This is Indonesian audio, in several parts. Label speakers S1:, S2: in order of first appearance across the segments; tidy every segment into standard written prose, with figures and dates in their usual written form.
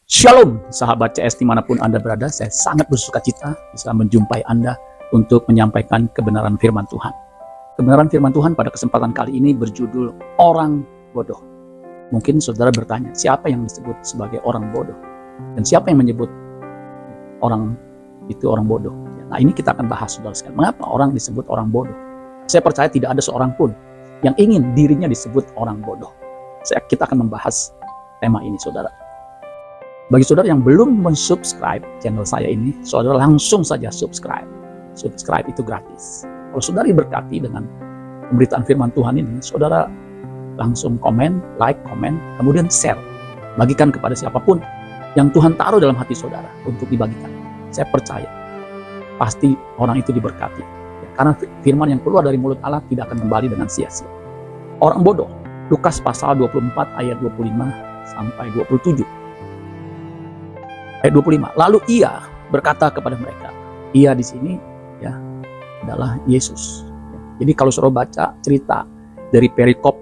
S1: Shalom, sahabat CS dimanapun Anda berada. Saya sangat bersuka cita bisa menjumpai Anda untuk menyampaikan kebenaran firman Tuhan. Kebenaran firman Tuhan pada kesempatan kali ini berjudul Orang Bodoh. Mungkin saudara bertanya, siapa yang disebut sebagai orang bodoh? Dan siapa yang menyebut orang itu orang bodoh? Nah, ini kita akan bahas, saudara sekalian. Mengapa orang disebut orang bodoh? Saya percaya tidak ada seorang pun yang ingin dirinya disebut orang bodoh. Kita akan membahas tema ini, saudara. Bagi saudara yang belum mensubscribe channel saya ini, saudara langsung saja subscribe. Subscribe itu gratis. Kalau saudara diberkati dengan pemberitaan firman Tuhan ini, saudara langsung komen, like, komen, kemudian share. Bagikan kepada siapapun yang Tuhan taruh dalam hati saudara untuk dibagikan. Saya percaya, pasti orang itu diberkati. Ya, karena firman yang keluar dari mulut Allah tidak akan kembali dengan sia-sia. Orang bodoh, Lukas pasal 24 ayat 25 sampai 27. Ayat 25. Lalu ia berkata kepada mereka, ia di sini ya adalah Yesus. Jadi kalau saudara baca cerita dari perikop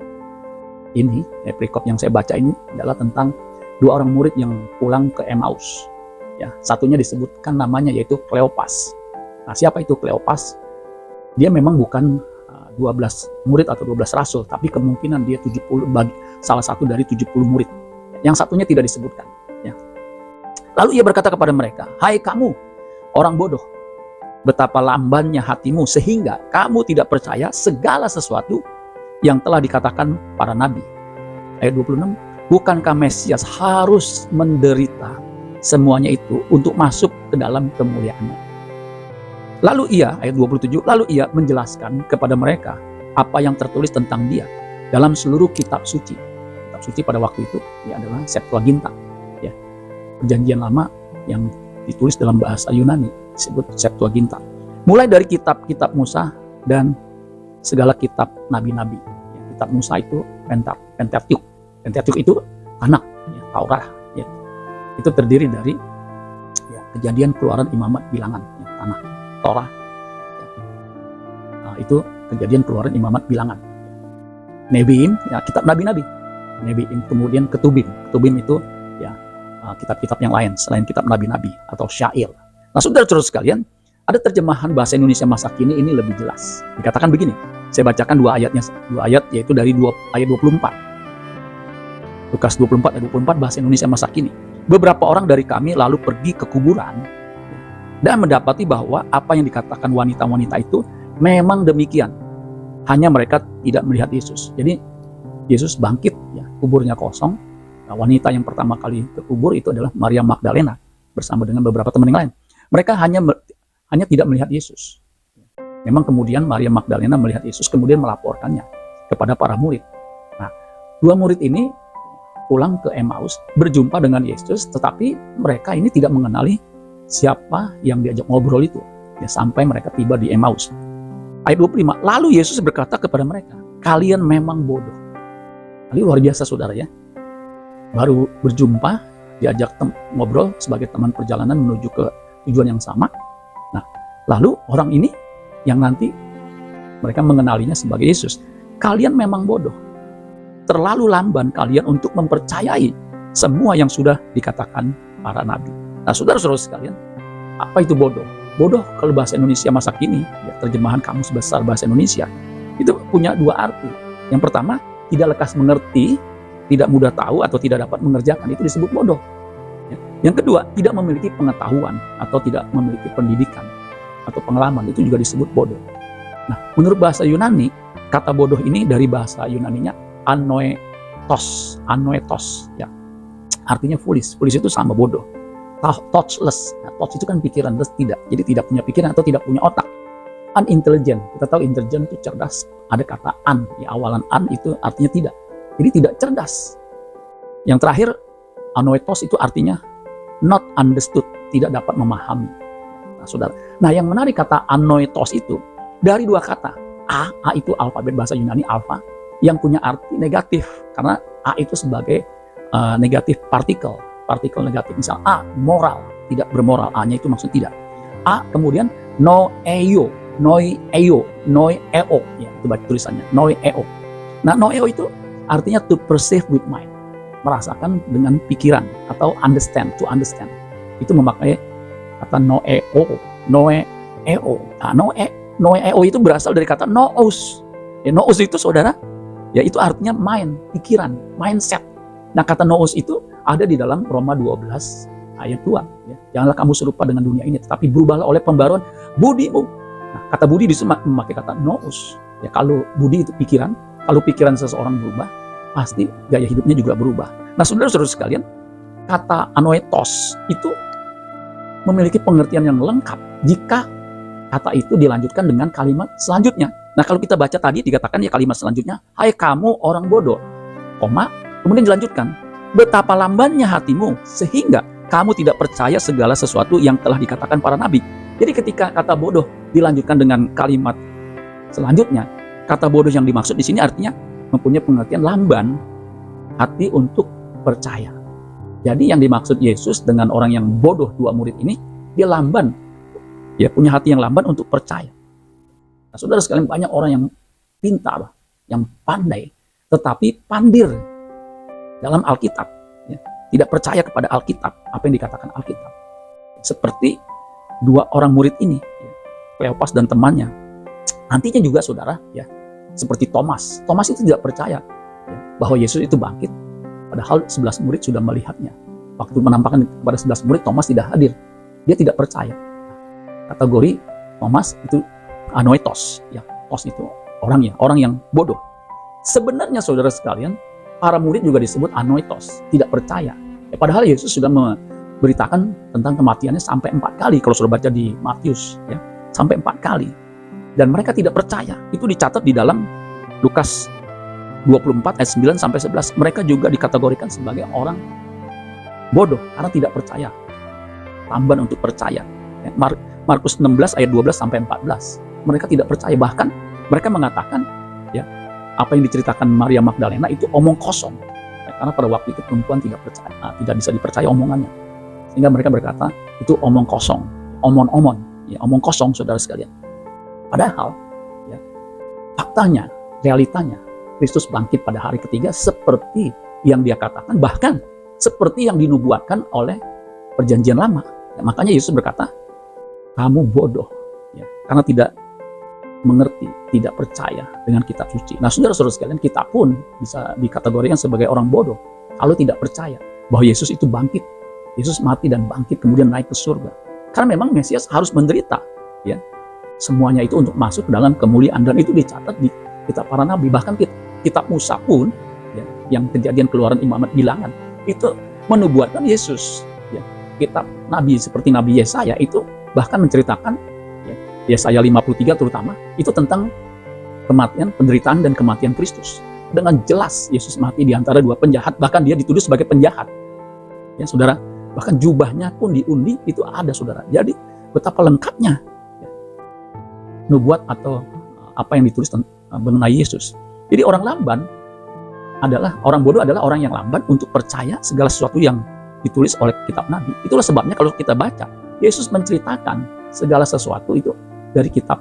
S1: ini, perikop yang saya baca ini adalah tentang dua orang murid yang pulang ke Emmaus. Ya, satunya disebutkan namanya yaitu Kleopas. Nah, siapa itu Kleopas? Dia memang bukan 12 murid atau 12 rasul, tapi kemungkinan dia 70 salah satu dari 70 murid. Yang satunya tidak disebutkan, ya. Lalu ia berkata kepada mereka, hai kamu, orang bodoh, betapa lambannya hatimu sehingga kamu tidak percaya segala sesuatu yang telah dikatakan para nabi. Ayat 26, bukankah Mesias harus menderita semuanya itu untuk masuk ke dalam kemuliaannya? Lalu ia, ayat 27, lalu ia menjelaskan kepada mereka apa yang tertulis tentang dia dalam seluruh kitab suci. Kitab suci pada waktu itu ya adalah Septuaginta. Perjanjian lama yang ditulis dalam bahasa Yunani disebut Septuaginta. Mulai dari kitab-kitab Musa dan segala kitab nabi-nabi. Kitab Musa itu Pentateuch. Pentateuch itu anak Taurat. Ya. Itu terdiri dari kejadian, keluaran, imamat, bilangan, tanah Torah. Ya. Nah, itu kejadian, keluaran, imamat, bilangan. Nebiim, ya, kitab nabi-nabi. Nebiim, kemudian Ketubim. Ketubim itu kitab-kitab yang lain selain kitab nabi-nabi atau syair. Nah, saudara-saudara sekalian, ada terjemahan bahasa Indonesia masa kini ini lebih jelas. Dikatakan begini, saya bacakan dua ayat yaitu dari ayat 24. Lukas 24 ayat 24 bahasa Indonesia masa kini. Beberapa orang dari kami lalu pergi ke kuburan dan mendapati bahwa apa yang dikatakan wanita-wanita itu memang demikian. Hanya mereka tidak melihat Yesus. Jadi Yesus bangkit, ya, kuburnya kosong. Nah, wanita yang pertama kali ke kubur itu adalah Maria Magdalena bersama dengan beberapa teman yang lain. Mereka hanya tidak melihat Yesus. Memang kemudian Maria Magdalena melihat Yesus kemudian melaporkannya kepada para murid. Nah, dua murid ini pulang ke Emmaus berjumpa dengan Yesus, tetapi mereka ini tidak mengenali siapa yang diajak ngobrol itu. Ya, sampai mereka tiba di Emmaus. Ayat 25, lalu Yesus berkata kepada mereka, kalian memang bodoh. Ini luar biasa, saudara ya. Baru berjumpa, diajak ngobrol sebagai teman perjalanan menuju ke tujuan yang sama. Nah, lalu orang ini yang nanti mereka mengenalinya sebagai Yesus. Kalian memang bodoh. Terlalu lamban kalian untuk mempercayai semua yang sudah dikatakan para nabi. Nah, saudara-saudara sekalian, apa itu bodoh? Bodoh kalau bahasa Indonesia masa kini, ya, terjemahan Kamus Besar Bahasa Indonesia, itu punya dua arti. Yang pertama, tidak lekas mengerti, tidak mudah tahu atau tidak dapat mengerjakan, itu disebut bodoh. Yang kedua, tidak memiliki pengetahuan atau tidak memiliki pendidikan atau pengalaman, itu juga disebut bodoh. Nah, menurut bahasa Yunani, kata bodoh ini dari bahasa Yunaninya anoetos, ya. Artinya foolish. Foolish itu sama bodoh. Touchless. Nah, touch itu kan pikiran, tidak. Jadi tidak punya pikiran atau tidak punya otak. Unintelligent. Kita tahu intelligent itu cerdas. Ada kata an, ya, awalan an itu artinya tidak. Jadi tidak cerdas. Yang terakhir, anoetos itu artinya not understood, tidak dapat memahami. Nah, saudara. Nah, yang menarik kata anoetos itu dari dua kata. A itu alfabet bahasa Yunani alfa, yang punya arti negatif karena A itu sebagai negatif partikel negatif. Misal A moral, tidak bermoral, A-nya itu maksud tidak. A kemudian noeo, ya itu baca tulisannya noeo. Nah, noeo itu artinya to perceive with mind. merasakan dengan pikiran atau understand, to understand. Itu memakai kata noeo, noeo. Nah, noeo itu berasal dari kata nous. Ya, nous itu saudara, ya itu artinya mind, pikiran, mindset. Nah, kata nous itu ada di dalam Roma 12 ayat 2. Ya. Janganlah kamu serupa dengan dunia ini, tetapi berubahlah oleh pembaruan budimu. Nah, kata budi di sini memakai kata nous. Ya, kalau budi itu pikiran, kalau pikiran seseorang berubah, pasti gaya hidupnya juga berubah. Nah, saudara-saudara sekalian, kata anoetos itu memiliki pengertian yang lengkap jika kata itu dilanjutkan dengan kalimat selanjutnya. Nah, kalau kita baca tadi dikatakan ya kalimat selanjutnya, hai kamu orang bodoh, koma, kemudian dilanjutkan, betapa lambannya hatimu sehingga kamu tidak percaya segala sesuatu yang telah dikatakan para nabi. Jadi ketika kata bodoh dilanjutkan dengan kalimat selanjutnya, kata bodoh yang dimaksud di sini artinya mempunyai pengertian lamban hati untuk percaya. Jadi yang dimaksud Yesus dengan orang yang bodoh, dua murid ini, dia lamban, dia punya hati yang lamban untuk percaya. Nah, saudara sekalian, banyak orang yang pintar, yang pandai, tetapi pandir dalam Alkitab, ya, tidak percaya kepada Alkitab, apa yang dikatakan Alkitab. Seperti dua orang murid ini, ya, Kleopas dan temannya. Nantinya juga saudara, ya, seperti Thomas. Thomas itu tidak percaya ya, bahwa Yesus itu bangkit. Padahal 11 murid sudah melihatnya. Waktu menampakkan kepada 11 murid, Thomas tidak hadir. Dia tidak percaya. Kategori Thomas itu anoetos. Ya, tos itu orang yang bodoh. Sebenarnya saudara sekalian, para murid juga disebut anoetos, tidak percaya. Ya, padahal Yesus sudah memberitakan tentang kematiannya sampai 4 kali. Kalau sudah baca di Matius, ya, sampai 4 kali. Dan mereka tidak percaya. Itu dicatat di dalam Lukas 24 ayat 9 sampai 11. Mereka juga dikategorikan sebagai orang bodoh karena tidak percaya. Lamban untuk percaya. Markus 16 ayat 12 sampai 14. Mereka tidak percaya, bahkan mereka mengatakan ya, apa yang diceritakan Maria Magdalena itu omong kosong. Ya, karena pada waktu itu perempuan tidak percaya, tidak bisa dipercaya omongannya. Sehingga mereka berkata itu omong kosong, omon-omon, ya, omong kosong saudara sekalian. Padahal ya, faktanya, realitanya Kristus bangkit pada hari ketiga seperti yang dia katakan, bahkan seperti yang dinubuatkan oleh perjanjian lama. Ya, makanya Yesus berkata, kamu bodoh, ya, karena tidak mengerti, tidak percaya dengan kitab suci. Nah, saudara-saudara sekalian, kita pun bisa dikategorikan sebagai orang bodoh kalau tidak percaya bahwa Yesus itu bangkit. Yesus mati dan bangkit kemudian naik ke surga. Karena memang Mesias harus menderita, ya. Semuanya itu untuk masuk ke dalam kemuliaan, dan itu dicatat di kitab para nabi. Bahkan kitab Musa pun, ya, yang Kejadian, Keluaran, Imamat, Bilangan, itu menubuatkan Yesus. Ya. Kitab nabi seperti Nabi Yesaya itu bahkan menceritakan, ya, Yesaya 53 terutama, itu tentang kematian, penderitaan dan kematian Kristus. Dengan jelas Yesus mati di antara dua penjahat, bahkan dia dituduh sebagai penjahat. Ya, saudara, bahkan jubahnya pun diundi, itu ada, saudara. Jadi betapa lengkapnya nubuat atau apa yang ditulis mengenai Yesus. Jadi orang bodoh adalah orang yang lamban untuk percaya segala sesuatu yang ditulis oleh kitab Nabi. Itulah sebabnya kalau kita baca, Yesus menceritakan segala sesuatu itu dari kitab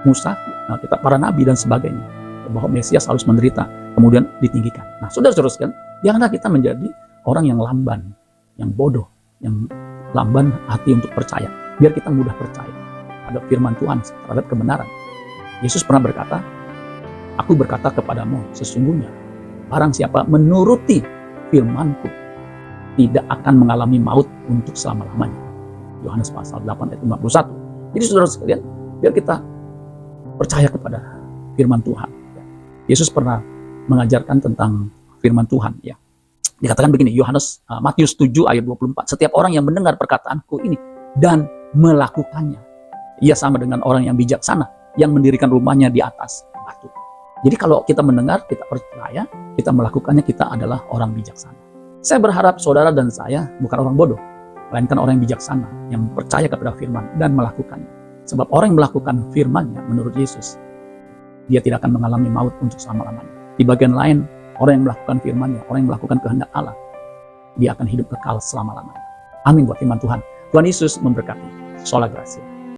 S1: Musa, kitab para nabi dan sebagainya, bahwa Mesias harus menderita, kemudian ditinggikan. Nah, saudara-saudara sekalian, janganlah kita menjadi orang yang lamban, yang bodoh, yang lamban hati untuk percaya. Biar kita mudah percaya terhadap firman Tuhan, terhadap kebenaran. Yesus pernah berkata, aku berkata kepadamu, sesungguhnya barang siapa menuruti firman-Ku tidak akan mengalami maut untuk selama-lamanya. Yohanes pasal 8 ayat 51. Jadi saudara sekalian, biar kita percaya kepada firman Tuhan. Yesus pernah mengajarkan tentang firman Tuhan. Ya. Dikatakan begini, Matius 7 ayat 24. Setiap orang yang mendengar perkataan-Ku ini dan melakukannya, ia sama dengan orang yang bijaksana yang mendirikan rumahnya di atas batu. Jadi kalau kita mendengar, kita percaya, kita melakukannya, kita adalah orang bijaksana. Saya berharap saudara dan saya bukan orang bodoh, melainkan orang yang bijaksana, yang percaya kepada firman dan melakukannya. Sebab orang yang melakukan firman-Nya menurut Yesus, dia tidak akan mengalami maut untuk selama-lamanya. Di bagian lain, orang yang melakukan firman-Nya, orang yang melakukan kehendak Allah, dia akan hidup kekal selama-lamanya. Amin buat firman Tuhan. Tuhan Yesus memberkati. Sola Gracia.